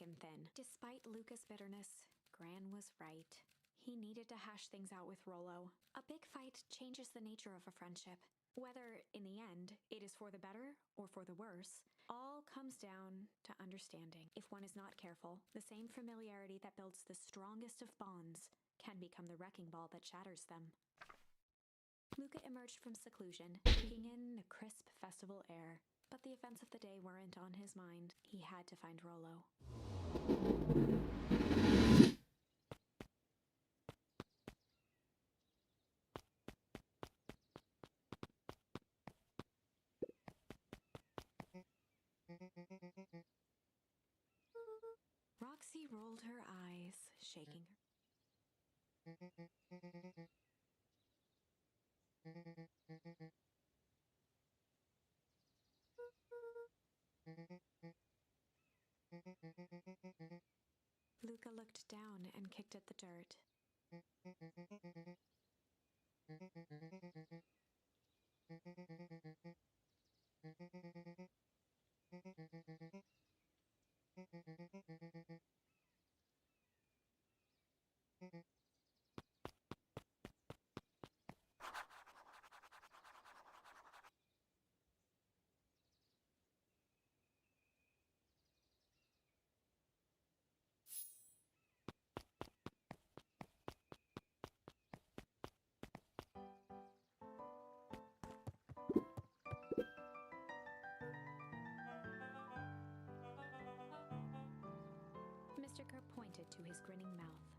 and thin. Despite Luca's bitterness, Gran was right. He needed to hash things out with Rollo. A big fight changes the nature of a friendship. Whether, in the end, it is for the better or for the worse, all comes down to understanding. If one is not careful, the same familiarity that builds the strongest of bonds can become the wrecking ball that shatters them. Luca emerged from seclusion, taking in the crisp festival air. But the events of the day weren't on his mind. He had to find Rollo. Roxy rolled her eyes, shaking her. Luca looked down and kicked at the dirt. Mr. Kerr pointed to his grinning mouth.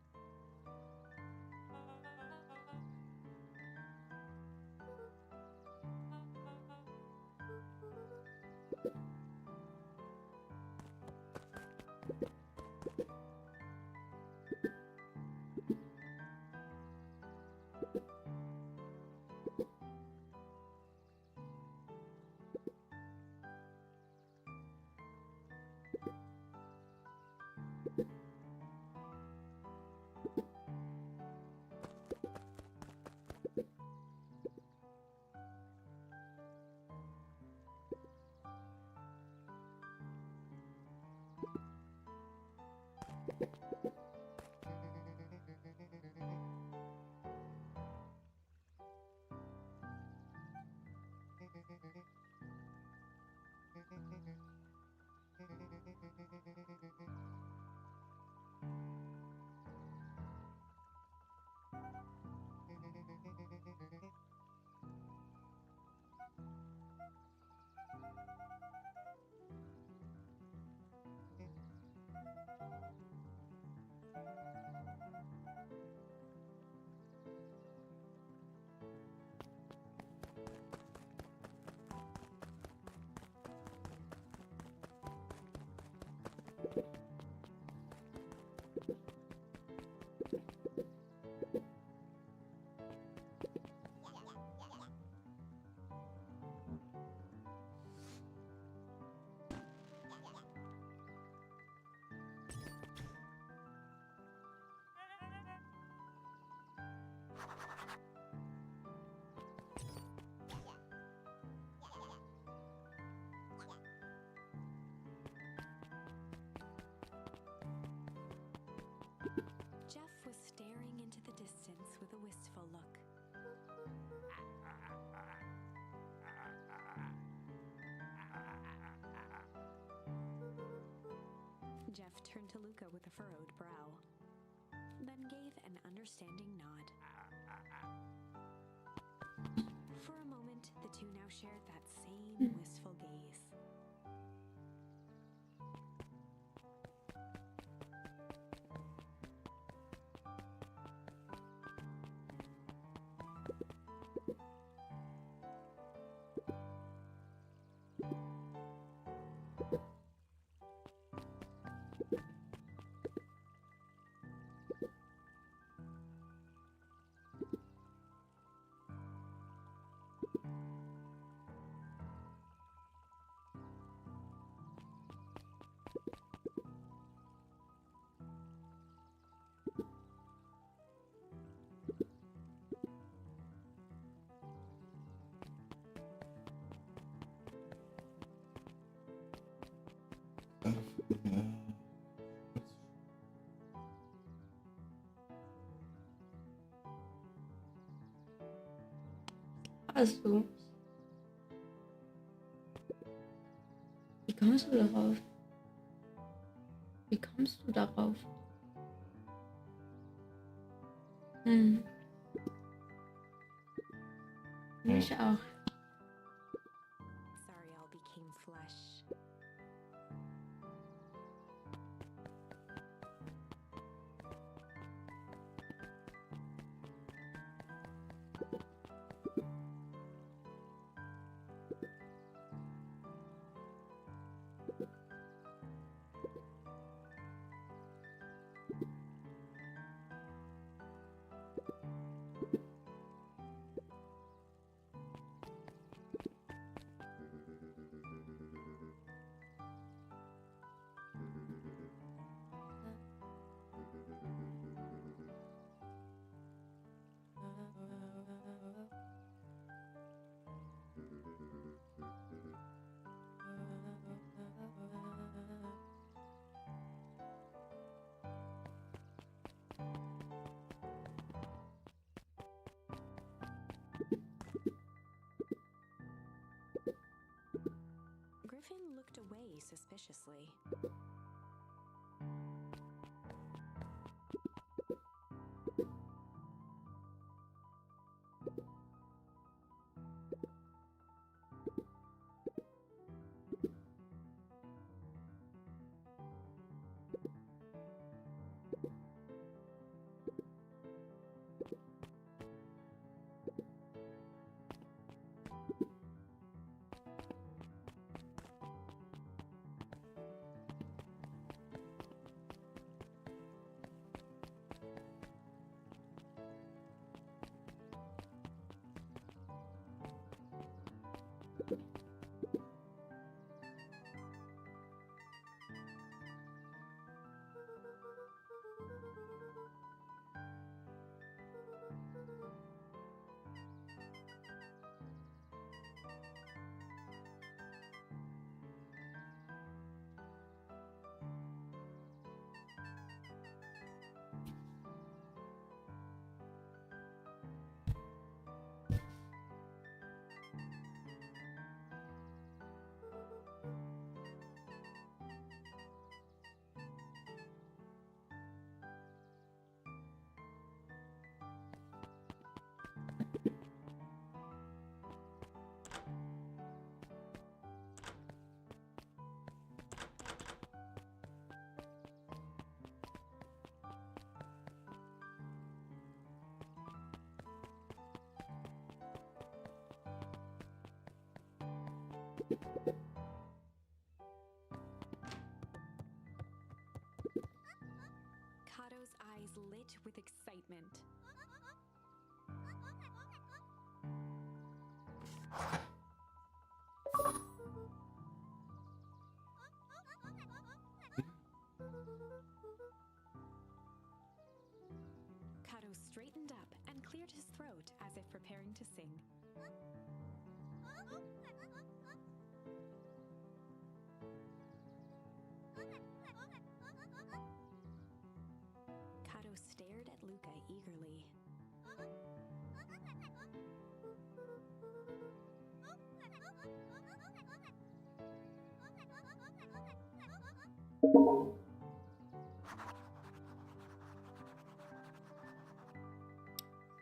Jeff was staring into the distance with a wistful look. Jeff turned to Luca with a furrowed brow, then gave an understanding nod. For a moment, the two now shared that same wistful gaze. Also, wie kommst du darauf? Wie kommst du darauf? Ich auch. Sorry all became flesh. Griffin looked away suspiciously. Kato's eyes lit with excitement. Kato straightened up and cleared his throat as if preparing to sing. Kato stared at Luca eagerly.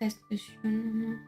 Das ist schön.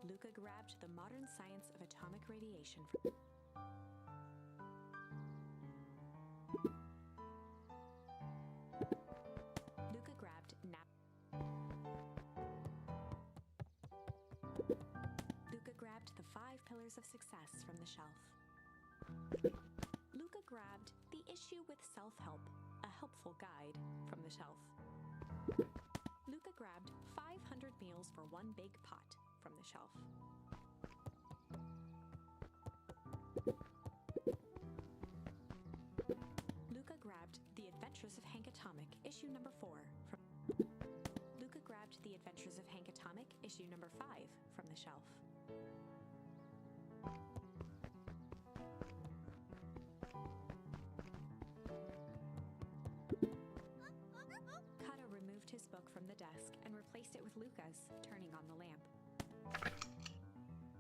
Luca grabbed the modern science of atomic radiation from Luca grabbed Luca grabbed the 5 Pillars of Success from the shelf. Luca grabbed The Issue with Self-Help, a helpful guide, from the shelf. Luca grabbed 500 Meals for One Big Pot from the shelf. Luca grabbed The Adventures of Hank Atomic, issue number 4 from Luca grabbed The Adventures of Hank Atomic, issue number 5 from the shelf. Kato removed his book from the desk and replaced it with Luca's, turning on the lamp.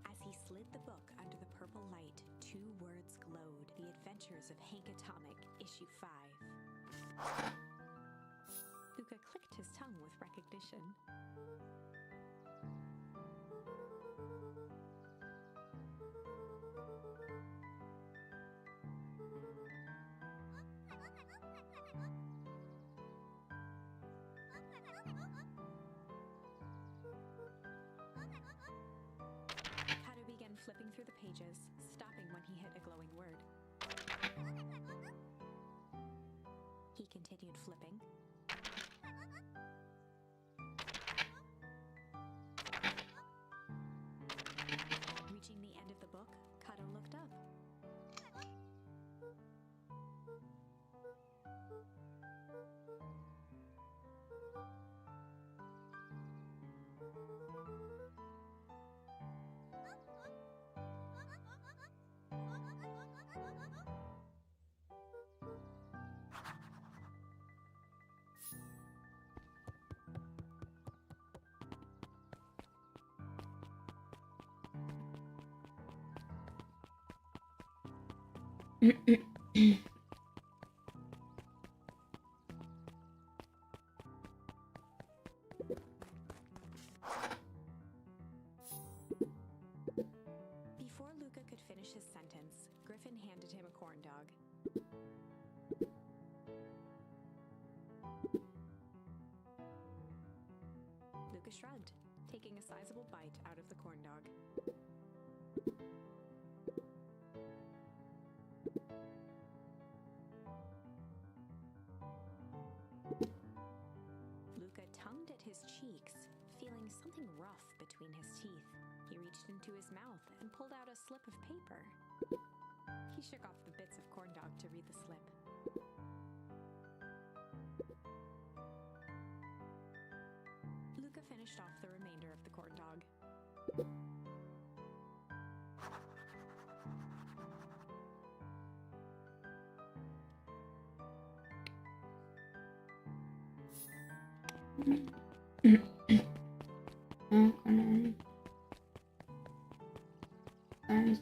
As he slid the book under the purple light, 2 words glowed. The Adventures of Hank Atomic, issue 5. Luca clicked his tongue with recognition. Kato began flipping through the pages, stopping when he hit a glowing word. He continued flipping. Reaching the end of the book, Kato looked up. Before Luca could finish his sentence, Griffin handed him a corn dog. Luca shrugged, taking a sizable bite out of the corn dog. Luca tongued at his cheeks, feeling something rough between his teeth. He reached into his mouth and pulled out a slip of paper. He shook off the bits of corn dog to read the slip. Luca finished off the remainder of the corn dog. Guys.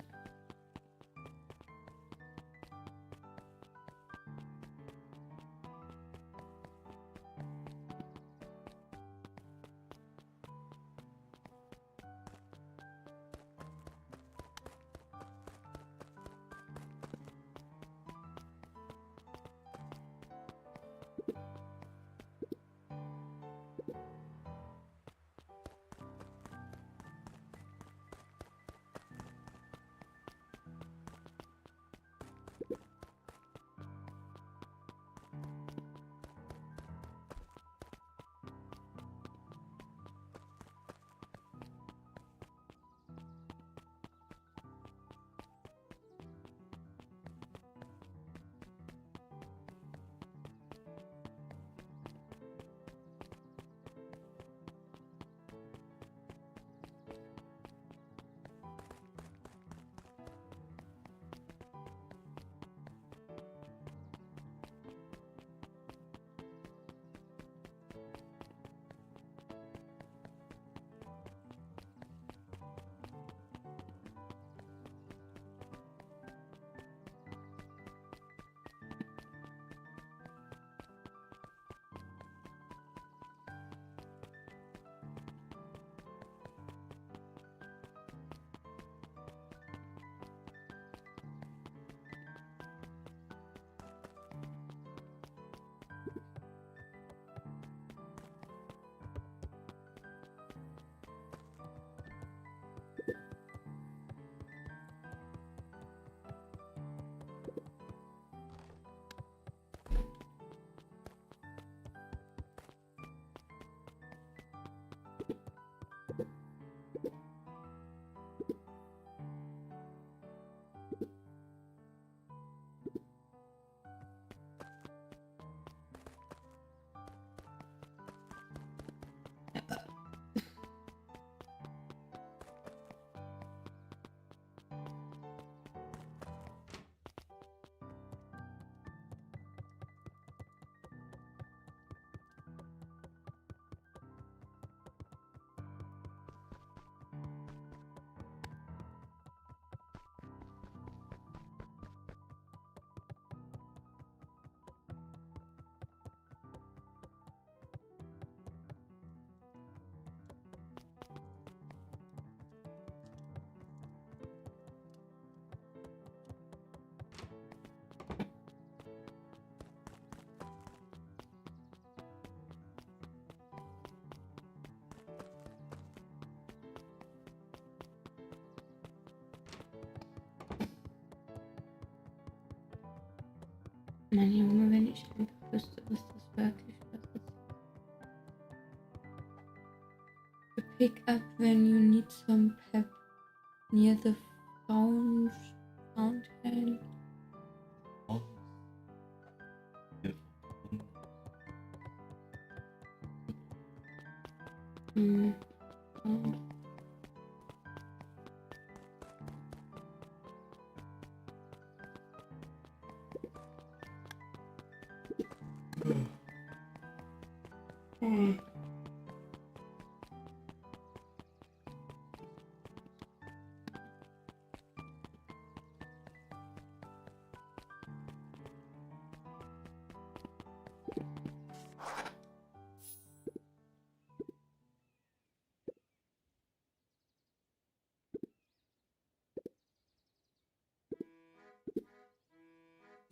Mein Junge, wenn ich einfach wüsste, was das wirklich ist. To pick up when you need some pep near the fountain. Oh.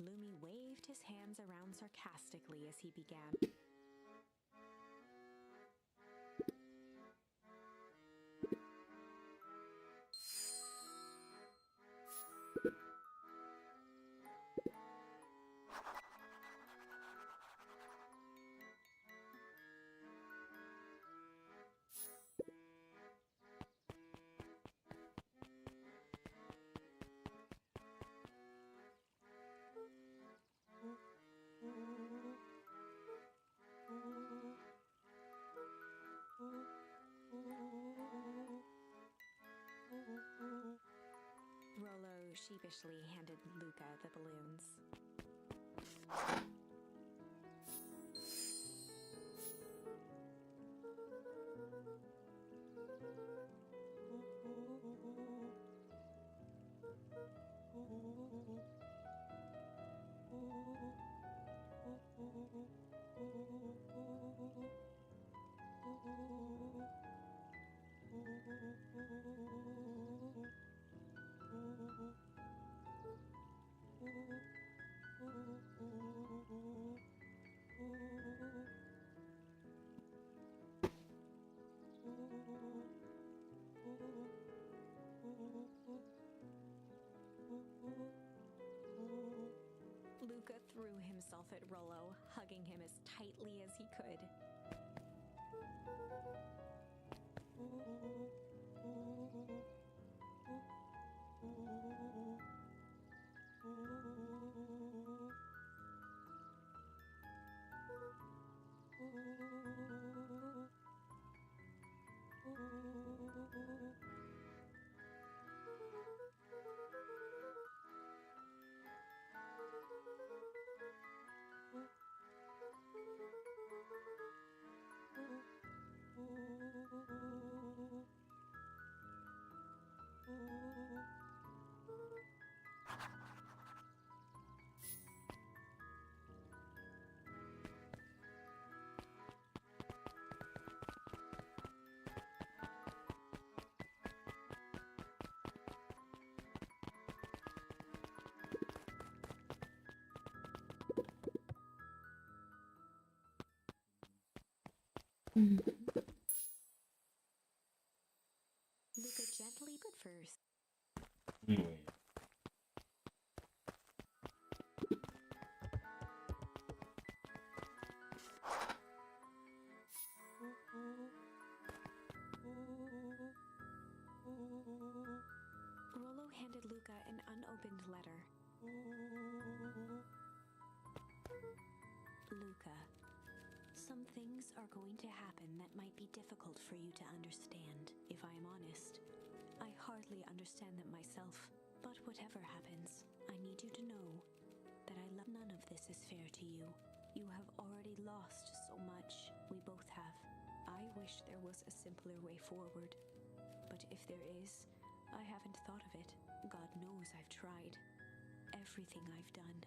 Lumi waved his hands around sarcastically as he began. Rollo sheepishly handed Luca the balloons. Luca threw himself at Rollo, hugging him as tightly as he could. Luca gently but first. Rollo handed Luca an unopened letter. Luca, some things are going to happen that might be difficult for you to understand, if I am honest. I hardly understand them myself, but whatever happens, I need you to know that I love. None of this is fair to you. You have already lost so much. We both have. I wish there was a simpler way forward, but if there is, I haven't thought of it. God knows I've tried. Everything I've done,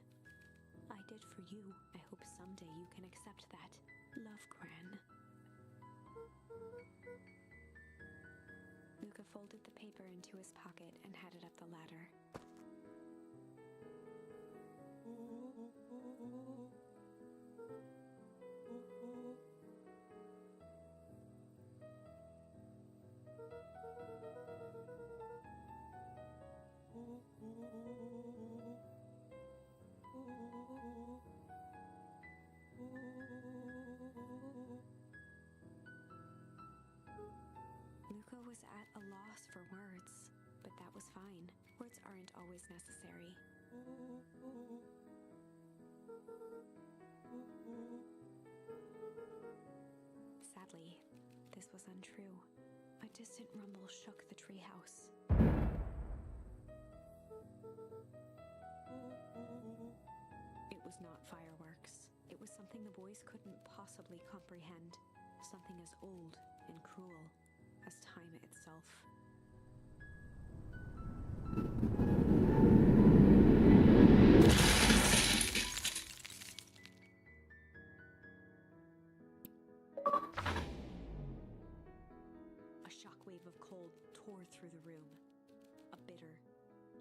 I did for you. I hope someday you can accept that. Love, Gran. Luca folded the paper into his pocket and headed up the ladder. loss for words, but that was fine. Words aren't always necessary. Sadly, this was untrue. A distant rumble shook the treehouse. It was not fireworks. It was something the boys couldn't possibly comprehend. Something as old and cruel as time itself. A shockwave of cold tore through the room. A bitter,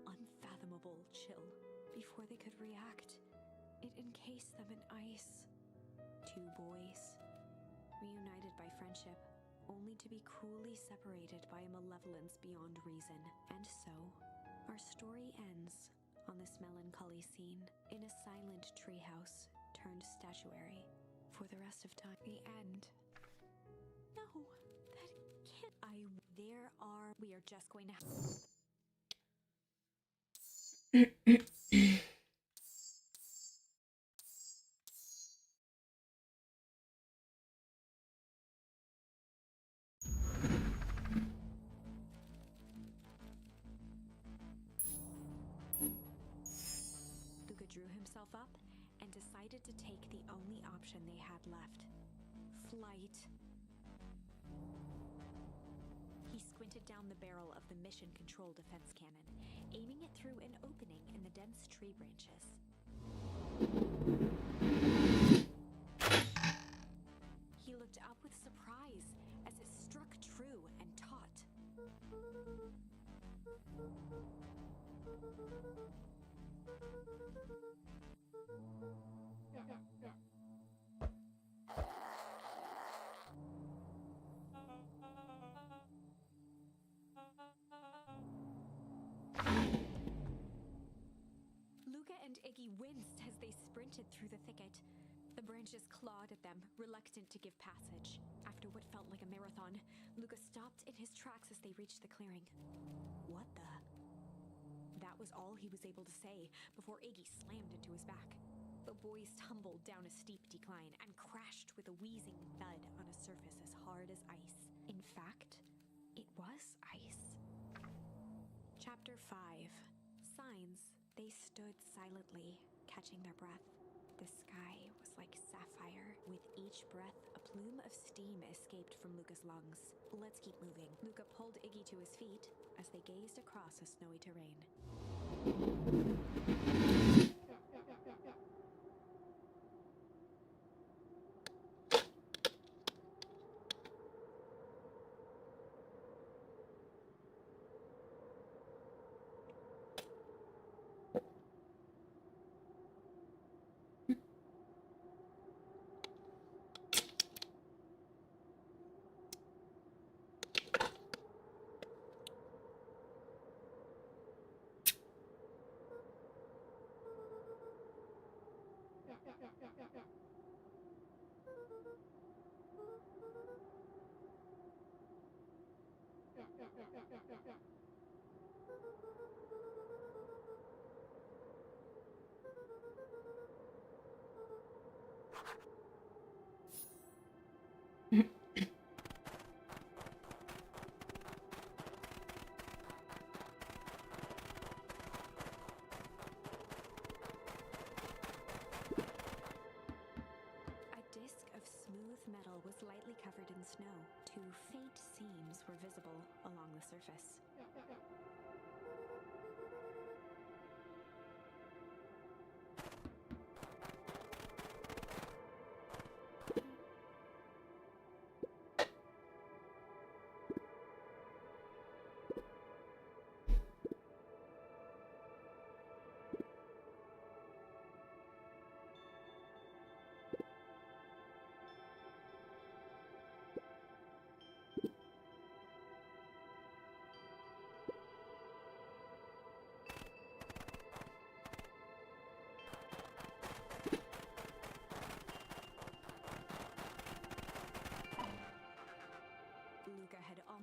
unfathomable chill. Before they could react, it encased them in ice. Two boys, reunited by friendship, only to be cruelly separated by a malevolence beyond reason. And so, our story ends on this melancholy scene in a silent treehouse turned statuary for the rest of time. The end. No, that can't. We are just going to. Luca drew himself up and decided to take the only option they had left. Flight. He squinted down the barrel of the mission control defense cannon, aiming it through an opening in the dense tree branches. He looked up with surprise as it struck true and taut. Luca and Iggy winced as they sprinted through the thicket. The branches clawed at them, reluctant to give passage. After what felt like a marathon, Luca stopped in his tracks as they reached the clearing. What the? That was all he was able to say before Iggy slammed into his back. The boys tumbled down a steep decline and crashed with a wheezing thud on a surface as hard as ice. In fact, it was ice. Chapter 5. Signs. They stood silently, catching their breath. The sky was like sapphire. With each breath, a plume of steam escaped from Luca's lungs. Let's keep moving. Luca pulled Iggy to his feet as they gazed across a snowy terrain. Metal was lightly covered in snow. Two faint seams were visible along the surface.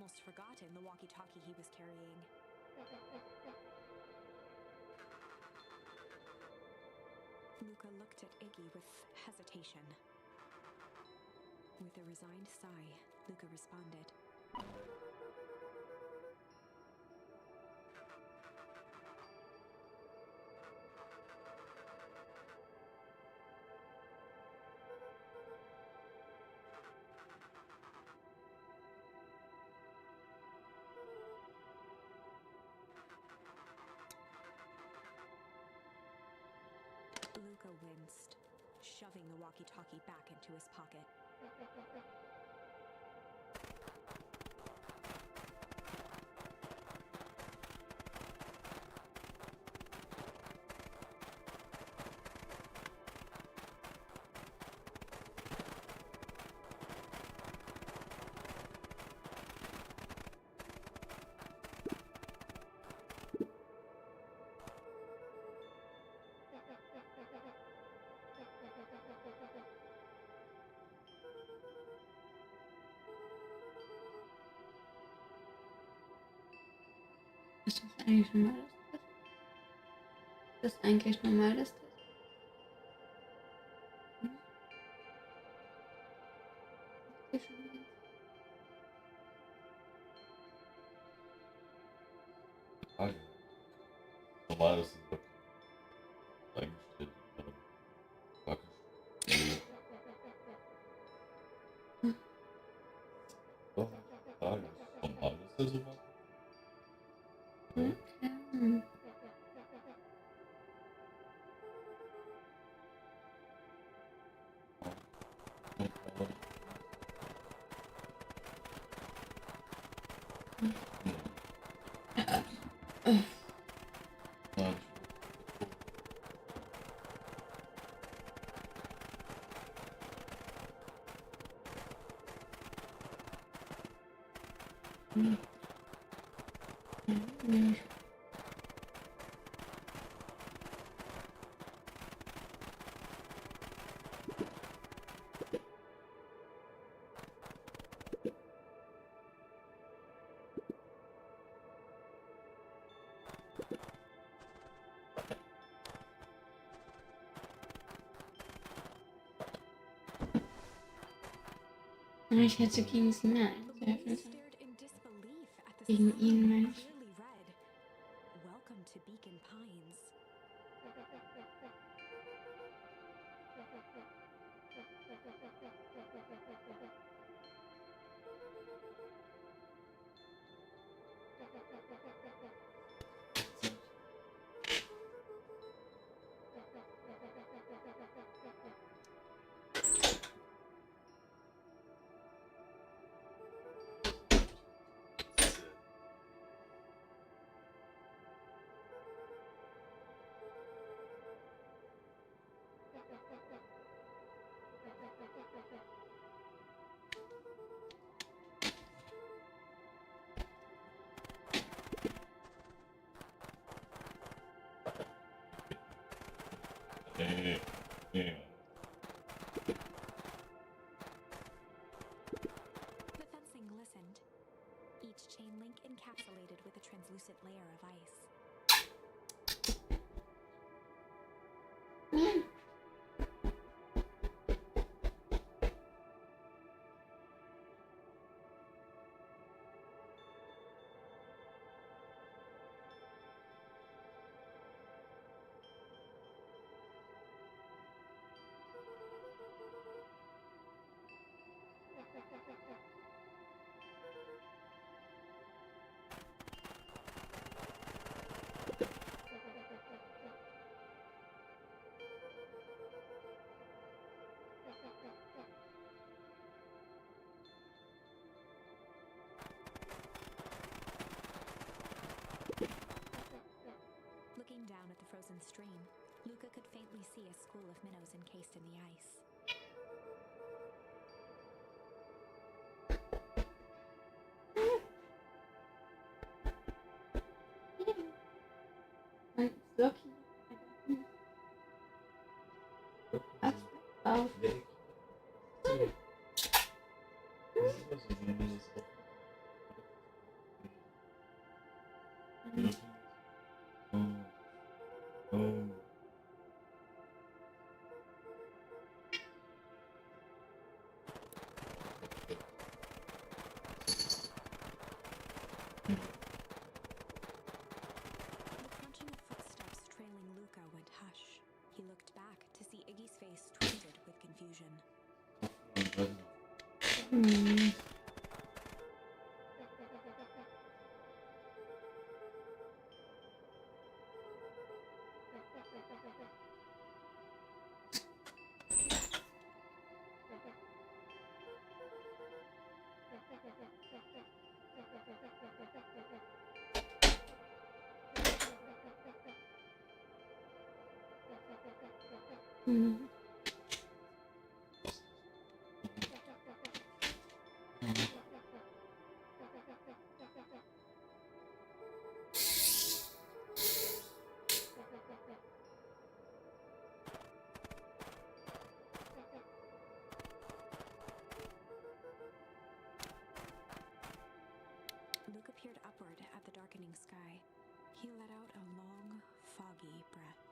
almost forgotten the walkie-talkie he was carrying. Luca looked at Iggy with hesitation. With a resigned sigh, Luca responded. Luca winced, shoving the walkie-talkie back into his pocket. Ist das eigentlich normal, dass das? Ist das eigentlich normal, dass das? Frage. Normal ist es eingestellt in einem Backstuhl. Doch, Frage. Normal ist er so was? Okay. Ich hätte gegen sie mehr einwerfen sollen. Gegen ihn, meine ich. Welcome to Beacon Pines. Yeah. The fencing listened, each chain link encapsulated with a translucent layer of ice. Looking down at the frozen stream, Luca could faintly see a school of minnows encased in the ice. Lucky. Auf. Hmm. Luca peered upward at the darkening sky. He let out a long, foggy breath.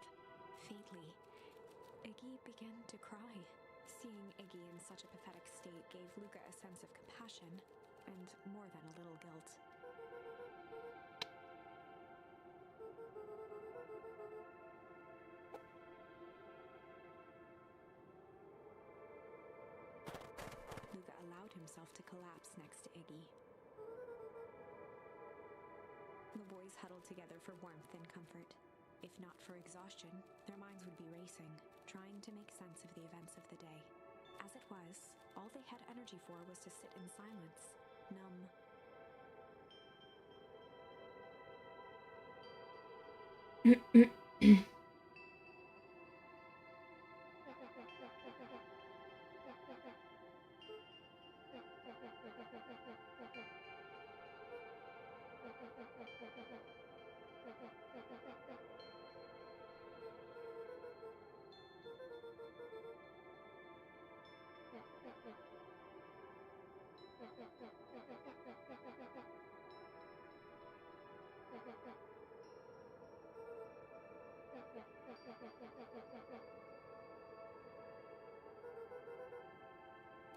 Faintly, Iggy began to cry. Seeing Iggy in such a pathetic state gave Luca a sense of compassion, and more than a little guilt. Luca allowed himself to collapse next to Iggy. The boys huddled together for warmth and comfort. If not for exhaustion, their minds would be racing, trying to make sense of the events of the day. As it was, all they had energy for was to sit in silence, numb.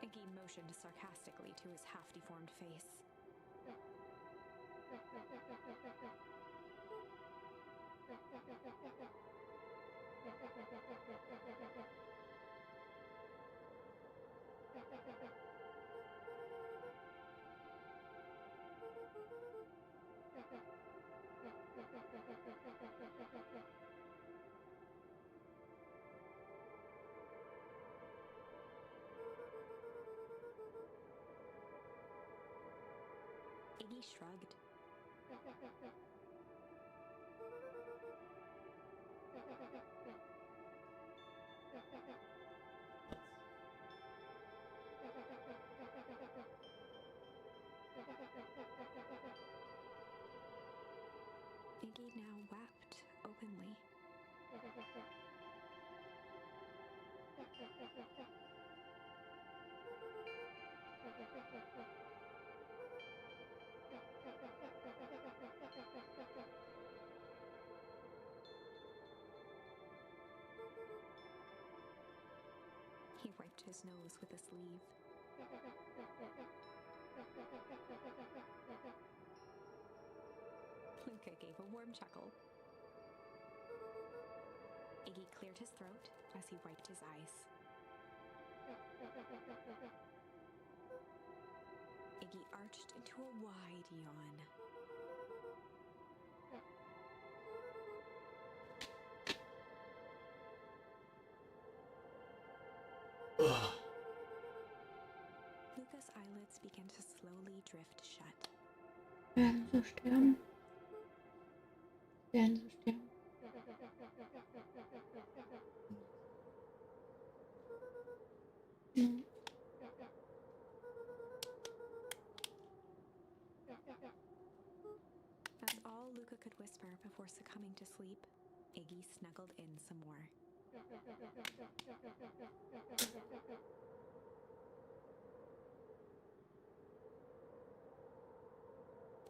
Iggy motioned sarcastically to his half-deformed face. Iggy shrugged. Iggy now wept openly. He wiped his nose with a sleeve. Luca gave a warm chuckle. Iggy cleared his throat as he wiped his eyes. Iggy arched into a wide yawn. Luca's eyelids began to slowly drift shut. Werden so sterben. Werden so sterben. Mhm. That's all Luca could whisper before succumbing to sleep. Iggy snuggled in some more.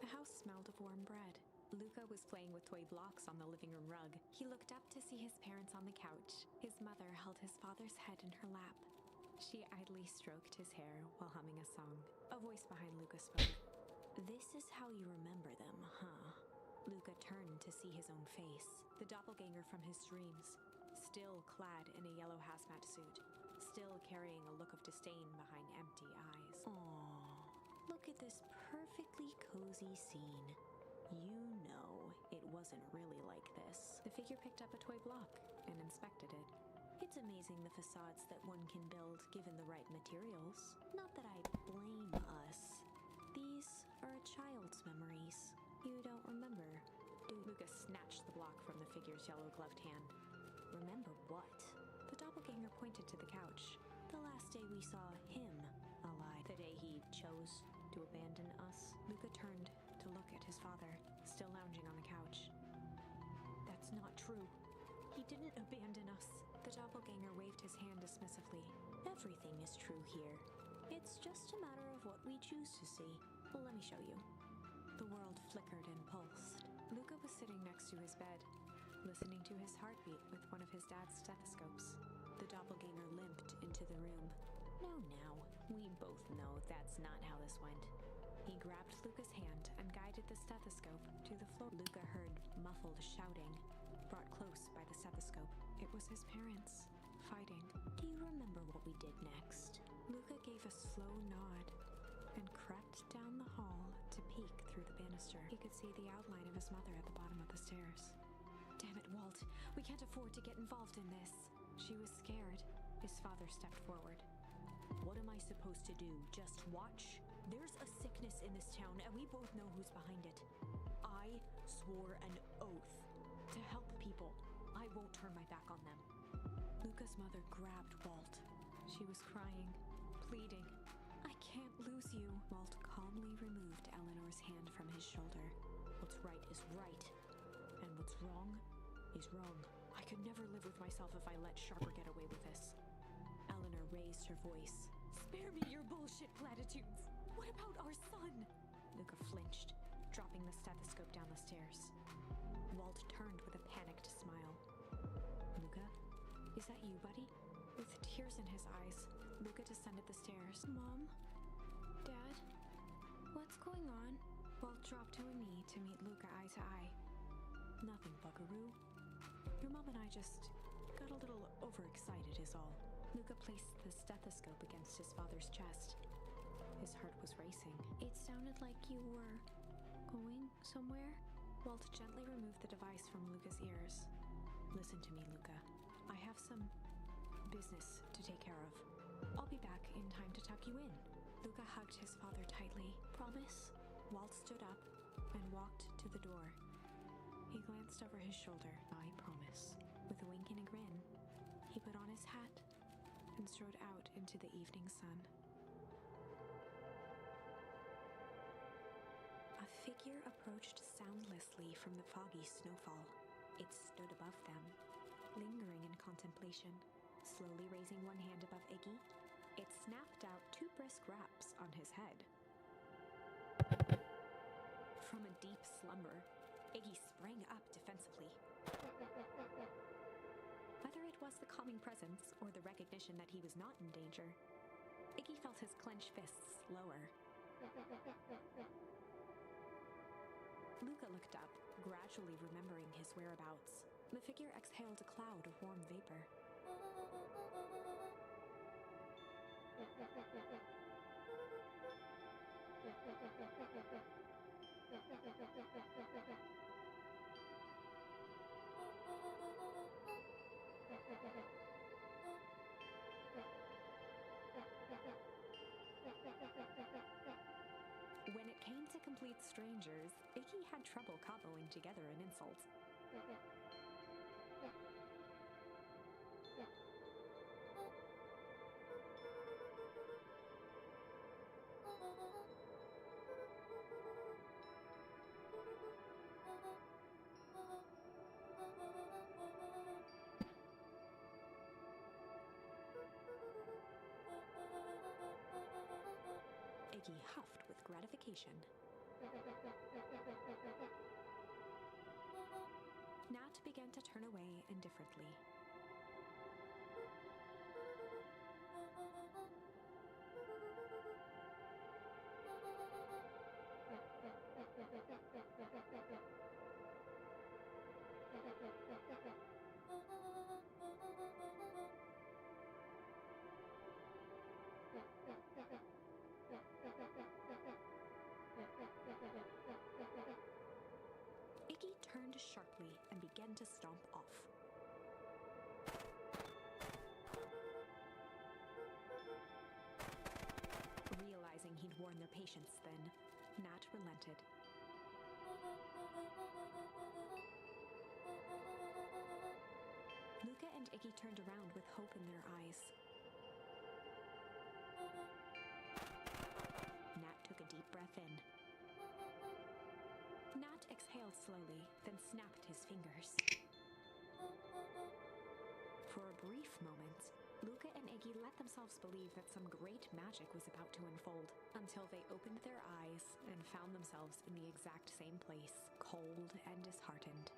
The house smelled of warm bread. Luca was playing with toy blocks on the living room rug. He looked up to see his parents on the couch. His mother held his father's head in her lap. She idly stroked his hair while humming a song. A voice behind Luca spoke. "This is how you remember them, huh?" Luca turned to see his own face, the doppelganger from his dreams, still clad in a yellow hazmat suit, still carrying a look of disdain behind empty eyes. Aww, look at this perfectly cozy scene. You know it wasn't really like this. The figure picked up a toy block and inspected it. It's amazing the facades that one can build given the right materials. Not that I blame us. These snatched the block from the figure's yellow-gloved hand. Remember what? The doppelganger pointed to the couch. The last day we saw him alive. The day he chose to abandon us. Luca turned to look at his father, still lounging on the couch. That's not true. He didn't abandon us. The doppelganger waved his hand dismissively. Everything is true here. It's just a matter of what we choose to see. Well, let me show you. The world flickered and pulsed. Luca was sitting next to his bed, listening to his heartbeat with one of his dad's stethoscopes. The doppelganger limped into the room. No, now. We both know that's not how this went. He grabbed Luca's hand and guided the stethoscope to the floor. Luca heard muffled shouting, brought close by the stethoscope. It was his parents, fighting. Do you remember what we did next? Luca gave a slow nod and crept down the hall to peek through the banister. He could see the outline of his mother at the bottom of the stairs. Damn it, Walt. We can't afford to get involved in this. She was scared. His father stepped forward. What am I supposed to do? Just watch? There's a sickness in this town, and we both know who's behind it. I swore an oath to help people. I won't turn my back on them. Luca's mother grabbed Walt. She was crying, pleading. I can't lose you. Walt calmly removed Eleanor's hand from his shoulder. What's right is right, and what's wrong is wrong. I could never live with myself if I let Sharper get away with this. Eleanor raised her voice. Spare me your bullshit platitudes. What about our son? Luca flinched, dropping the stethoscope down the stairs. Walt turned with a panicked smile. Luca, is that you, buddy? With tears in his eyes, Luca descended the stairs. Mom? Dad? What's going on? Walt dropped to a knee to meet Luca eye to eye. Nothing, buckaroo. Your mom and I just got a little overexcited is all. Luca placed the stethoscope against his father's chest. His heart was racing. It sounded like you were going somewhere? Walt gently removed the device from Luca's ears. Listen to me, Luca. I have some business to take care of. I'll be back in time to tuck you in. Luca hugged his father tightly. Promise? Walt stood up and walked to the door. He glanced over his shoulder. I promise. With a wink and a grin, he put on his hat and strode out into the evening sun. A figure approached soundlessly from the foggy snowfall. It stood above them, lingering in contemplation. Slowly raising one hand above Iggy, it snapped out 2 brisk raps on his head. From a deep slumber, Iggy sprang up defensively. Whether it was the calming presence or the recognition that he was not in danger, Iggy felt his clenched fists lower. Luca looked up, gradually remembering his whereabouts. The figure exhaled a cloud of warm vapor. When it came to complete strangers, Iggy had trouble cobbling together an insult. Iggy huffed with gratification. Nat began to turn away indifferently. Iggy turned sharply and began to stomp off. Realizing he'd worn their patience then, Nat relented. Luca and Iggy turned around with hope in their eyes. Nat took a deep breath in. Nat exhaled slowly, then snapped his fingers. For a brief moment, Luca and Iggy let themselves believe that some great magic was about to unfold, until they opened their eyes and found themselves in the exact same place, cold and disheartened.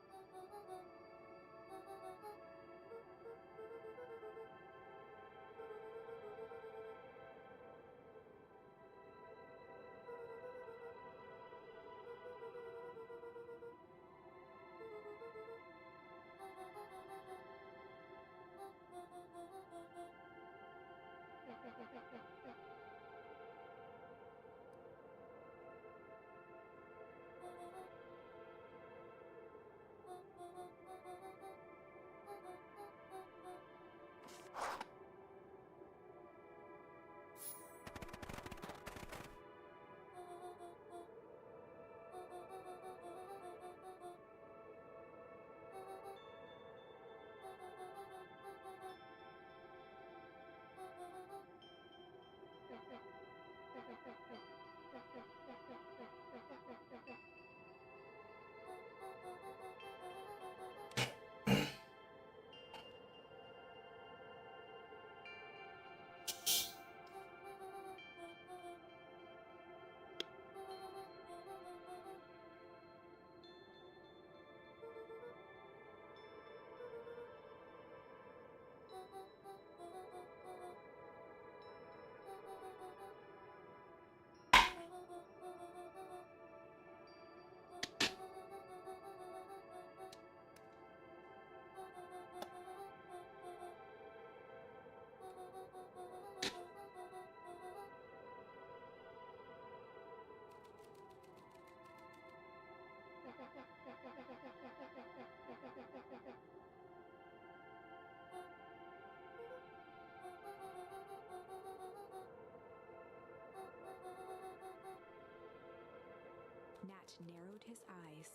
Nat narrowed his eyes,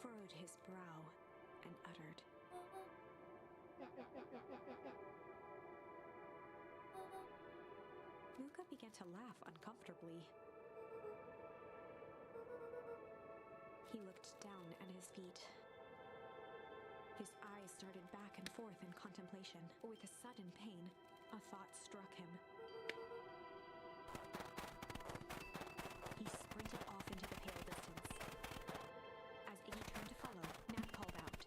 furrowed his brow, and uttered, Luca began to laugh uncomfortably. He looked down at his feet. His eyes started back and forth in contemplation. With a sudden pain, a thought struck him. He sprinted off into the pale distance. As Iggy turned to follow, Nat called out,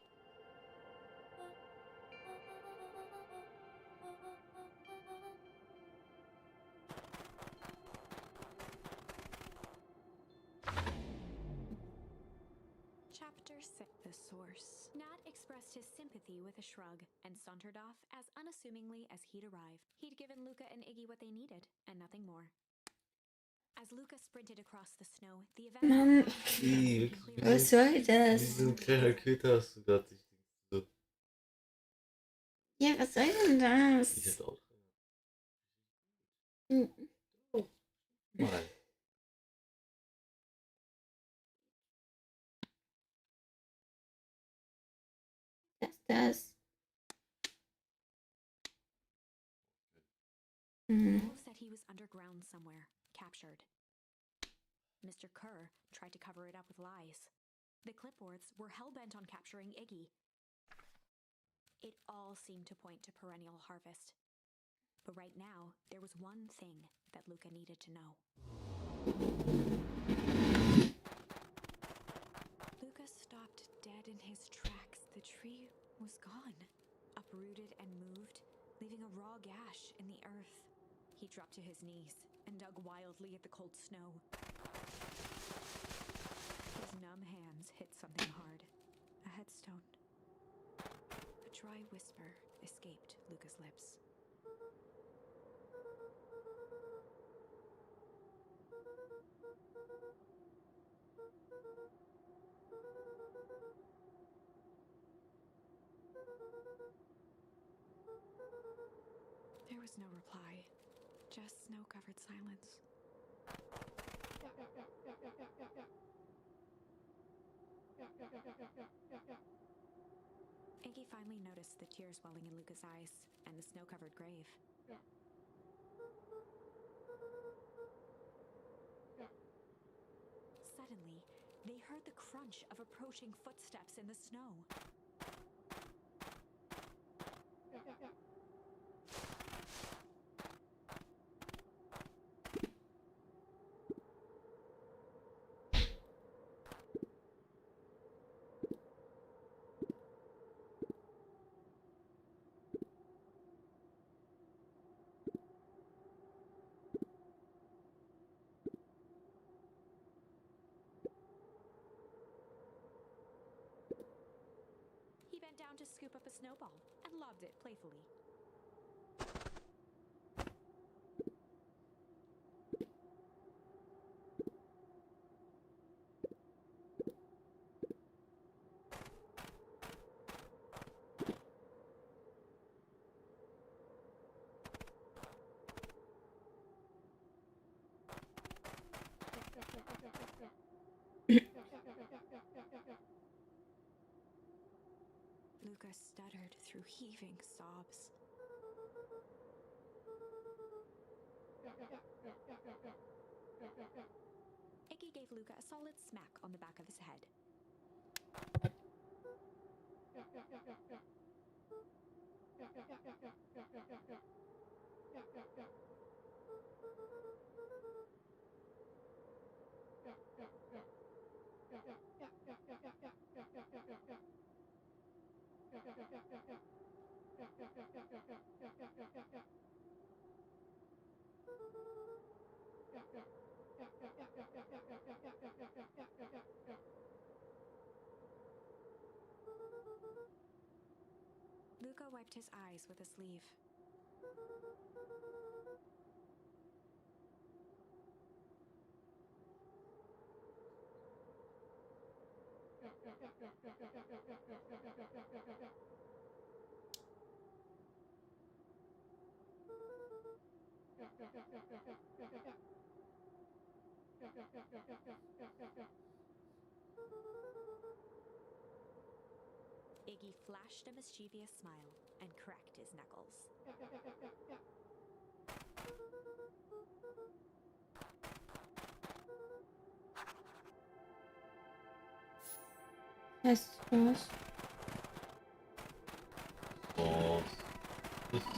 Chapter 6. The Source. Nat expressed his sympathy with a shrug and sauntered off as unassumingly as he'd arrived. He'd given Luca and Iggy what they needed, and nothing more. As Luca sprinted across the snow, the event... Mann, Ih, was soll das? diesen kleinen Köter hast du gerade nicht so. Ja, was soll denn Ich das? hätte auch Hm, mal. das. Wolf said he was underground somewhere, captured. Mr. Kerr tried to cover it up with lies. The clipboards were hell-bent on capturing Iggy. It all seemed to point to perennial harvest. But right now, there was one thing that Luca needed to know. Luca stopped dead in his tracks. The tree was gone, uprooted and moved, leaving a raw gash in the earth. He dropped to his knees and dug wildly at the cold snow. His numb hands hit something hard. A headstone. A dry whisper escaped Luca's lips. There was no reply, just snow-covered silence. Iggy finally noticed the tears welling in Luca's eyes and the snow-covered grave. Suddenly, they heard the crunch of approaching footsteps in the snow. He bent down to scoop up a snowball and lobbed it playfully. Luca stuttered through heaving sobs. Iggy gave Luca a solid smack on the back of his head. Luca wiped his eyes with a sleeve. Iggy flashed a mischievous smile and cracked his knuckles. Ayos-Trash. Oh, das ist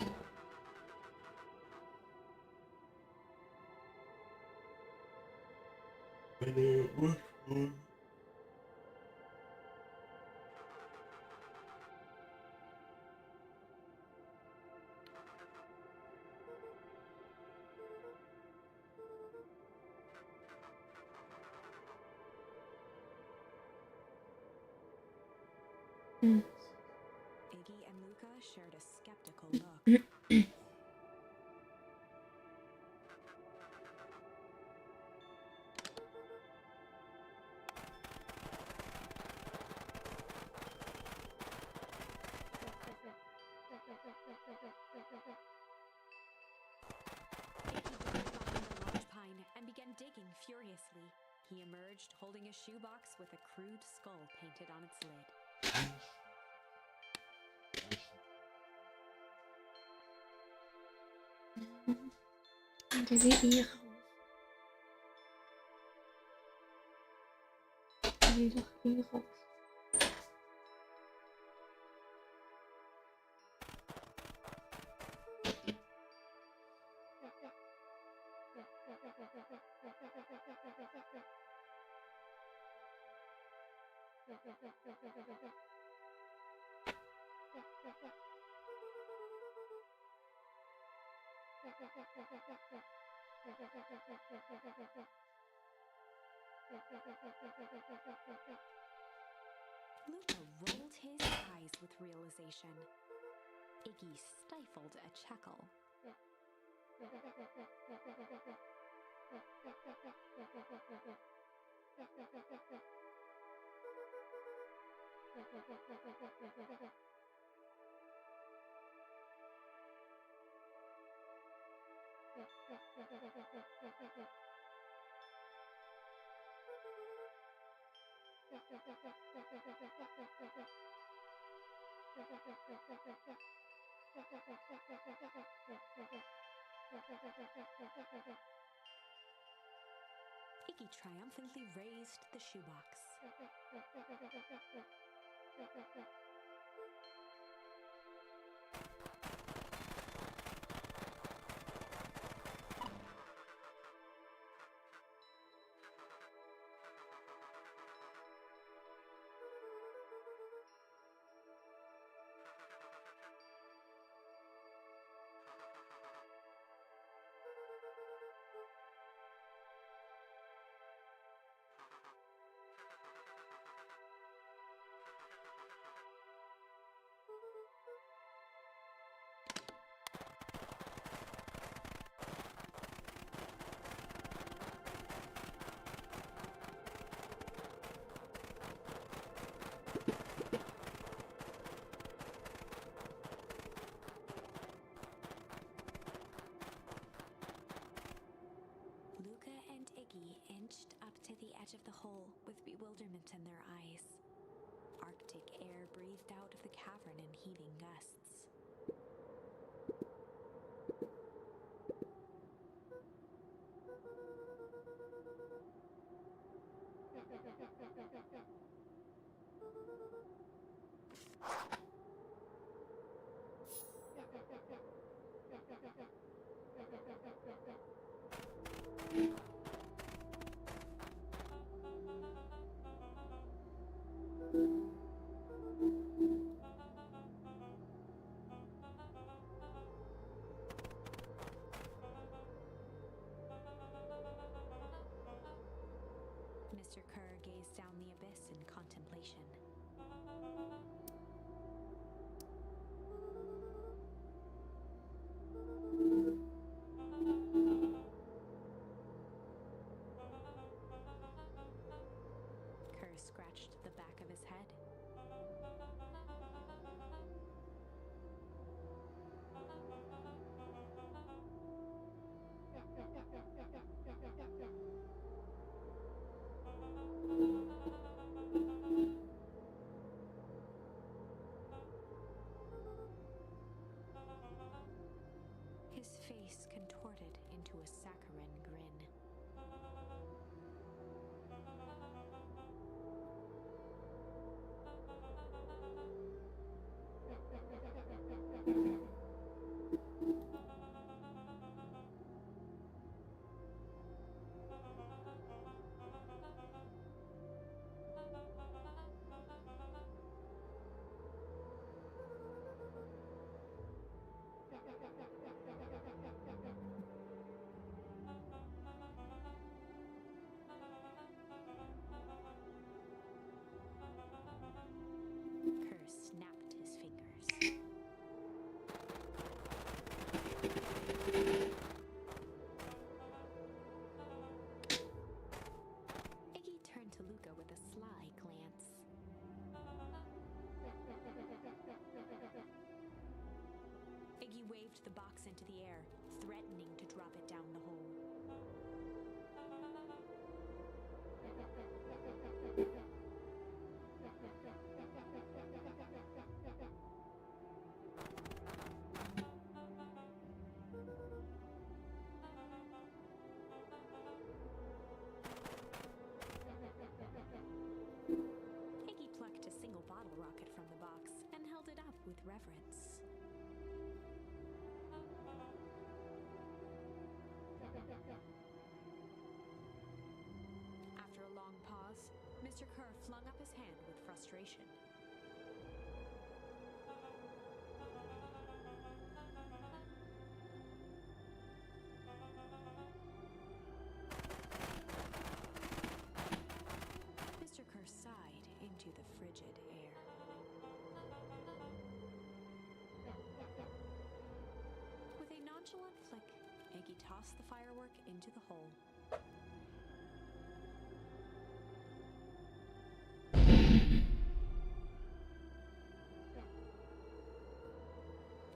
meine Ursprung. Iggy and Luca shared a skeptical look. Pine and began digging furiously. He emerged holding a shoebox with a crude skull painted on its lid. Der sieht hier raus. Der sieht doch hier raus. Luca rolled his eyes with realization. Iggy stifled a chuckle. Iggy triumphantly raised the shoebox. Luca and Iggy inched up to the edge of the hole with bewilderment in their eyes. Arctic air breathed out of the cavern in heaving gusts. Mr. Kerr gazed down the abyss in contemplation. Kerr scratched the back of his head. His face contorted into a saccharine grin. Kerr snapped his fingers. Iggy turned to Luca with a sly glance. Iggy waved the box into the air, threatening to drop it down the hole. Iggy plucked a single bottle rocket from the box and held it up with reverence. After a long pause, Mr. Kerr flung up his hand with frustration. Mr. Kerr sighed into the frigid air. With a nonchalant flick, Iggy tossed the firework into the hole.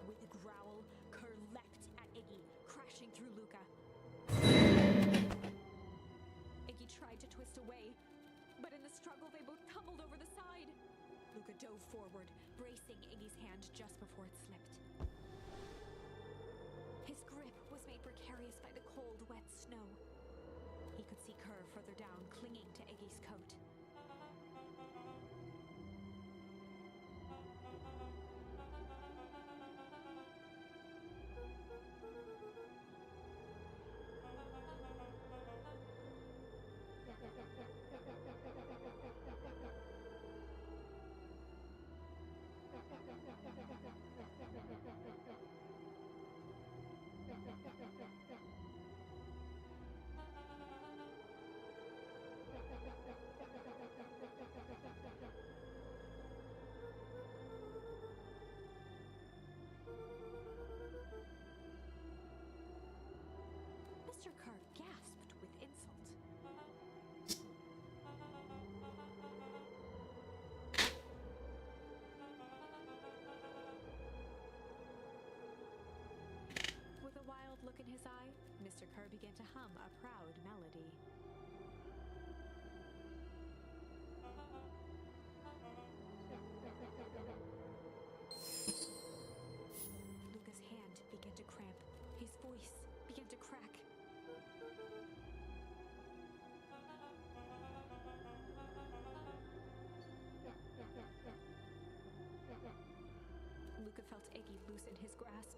With a growl, Kerr leapt at Iggy, crashing through Luca. Iggy tried to twist away, but in the struggle they both tumbled over the side. Luca dove forward, bracing Iggy's hand just before it slipped. His grip was made precarious by the cold, wet snow. He could see Kerr further down, clinging to Iggy's coat. Mr. Kerr gasped with insult. With a wild look in his eye, Mr. Kerr began to hum a proud melody. Luca's hand began to cramp. His voice began to crack. Luca felt Iggy loosen his grasp.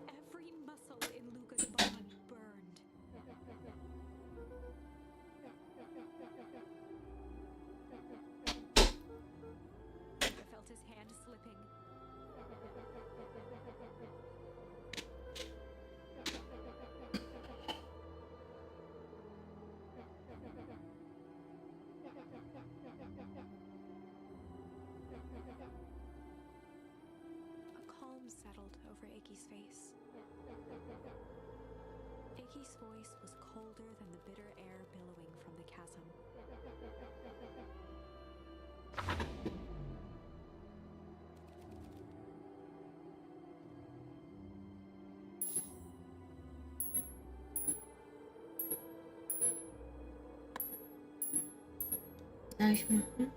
Every muscle in Luca's body burned. Luca felt his hand slipping. A calm settled over Iggy's face. Iggy's voice was colder than the bitter air billowing from the chasm. Soll ich machen?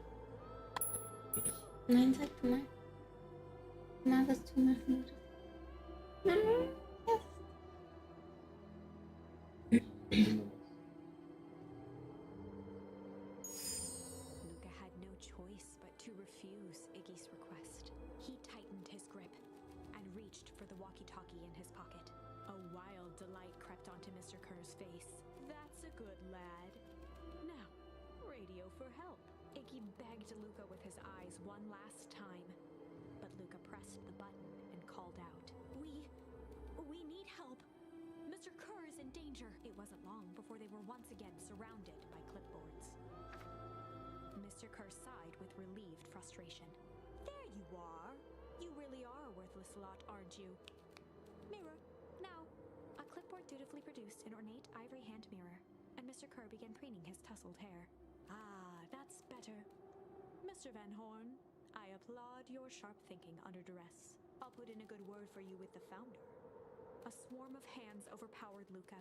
Nein, sag du mal. Mal, was du machen würdest. Luca had no choice but to refuse Iggy's request. He tightened his grip and reached for the walkie-talkie in his pocket. A wild delight crept onto Mr. Kerr's face. That's a good lad. Now, radio for help. Iggy begged Luca with his eyes one last time, but Luca pressed the button and called out, We need help. Mr. Kerr is in danger. It wasn't long before they were once again surrounded by clipboards. Mr. Kerr sighed with relieved frustration. There you are. You really are a worthless lot, aren't you? Mirror, now. A clipboard dutifully produced an ornate ivory hand mirror, and Mr. Kerr began preening his tousled hair. Ah, that's better. Mr. Van Horn, I applaud your sharp thinking under duress. I'll put in a good word for you with the founder. A swarm of hands overpowered Luca.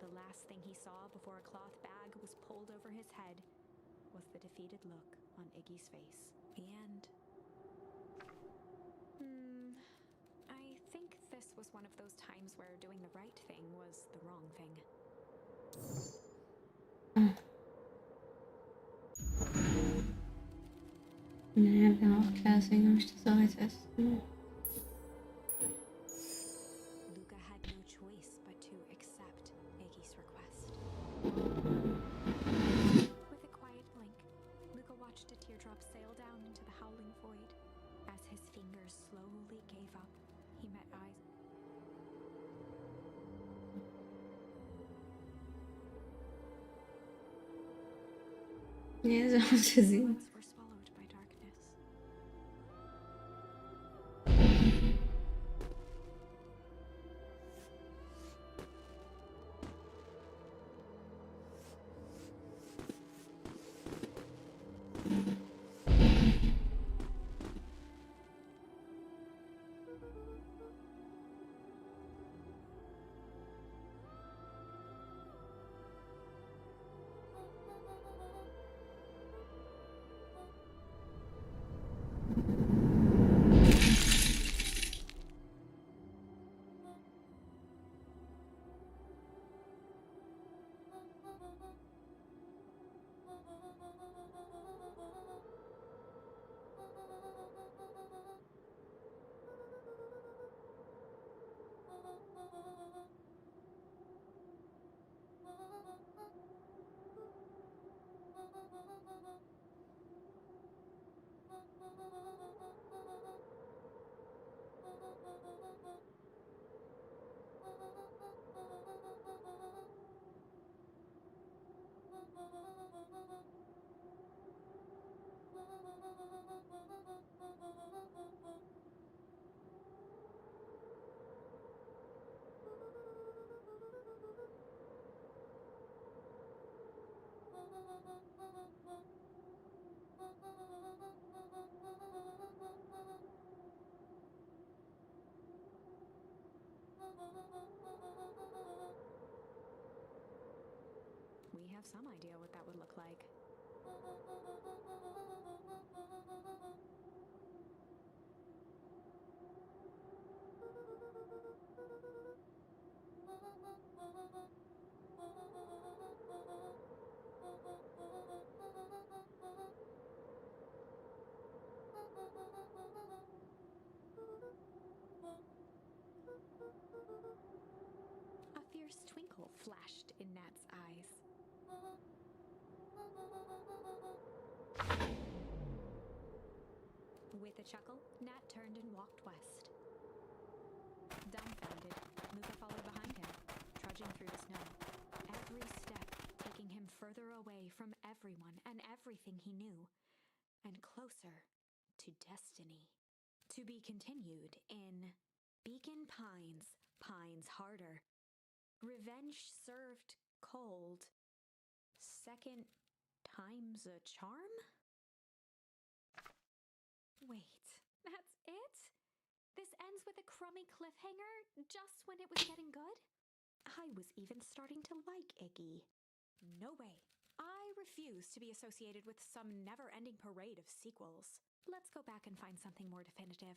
The last thing he saw before a cloth bag was pulled over his head was the defeated look on Iggy's face. The end. I think this was one of those times where doing the right thing was the wrong thing. Naja, wäre auch klar, deswegen habe ich das auch als erstes gemacht. Luca had no choice but to accept Iggy's request. With a quiet blink, Luca watched a teardrop sail down into the howling void. As his fingers slowly gave up, he met eyes. Ja, so aus Versehen. Were swallowed by darkness. We have some idea what that would look like. A fierce twinkle flashed in Nat's eyes. With a chuckle, Nat turned and walked west. Dumbfounded, Luca followed behind him, trudging through the snow, every step taking him further away from everyone and everything he knew, and closer to destiny. To be continued in Beacon Pines, Pines Harder. Revenge served cold. Second time's a charm? Wait, that's it? This ends with a crummy cliffhanger just when it was getting good? I was even starting to like Iggy. No way. I refuse to be associated with some never-ending parade of sequels. Let's go back and find something more definitive.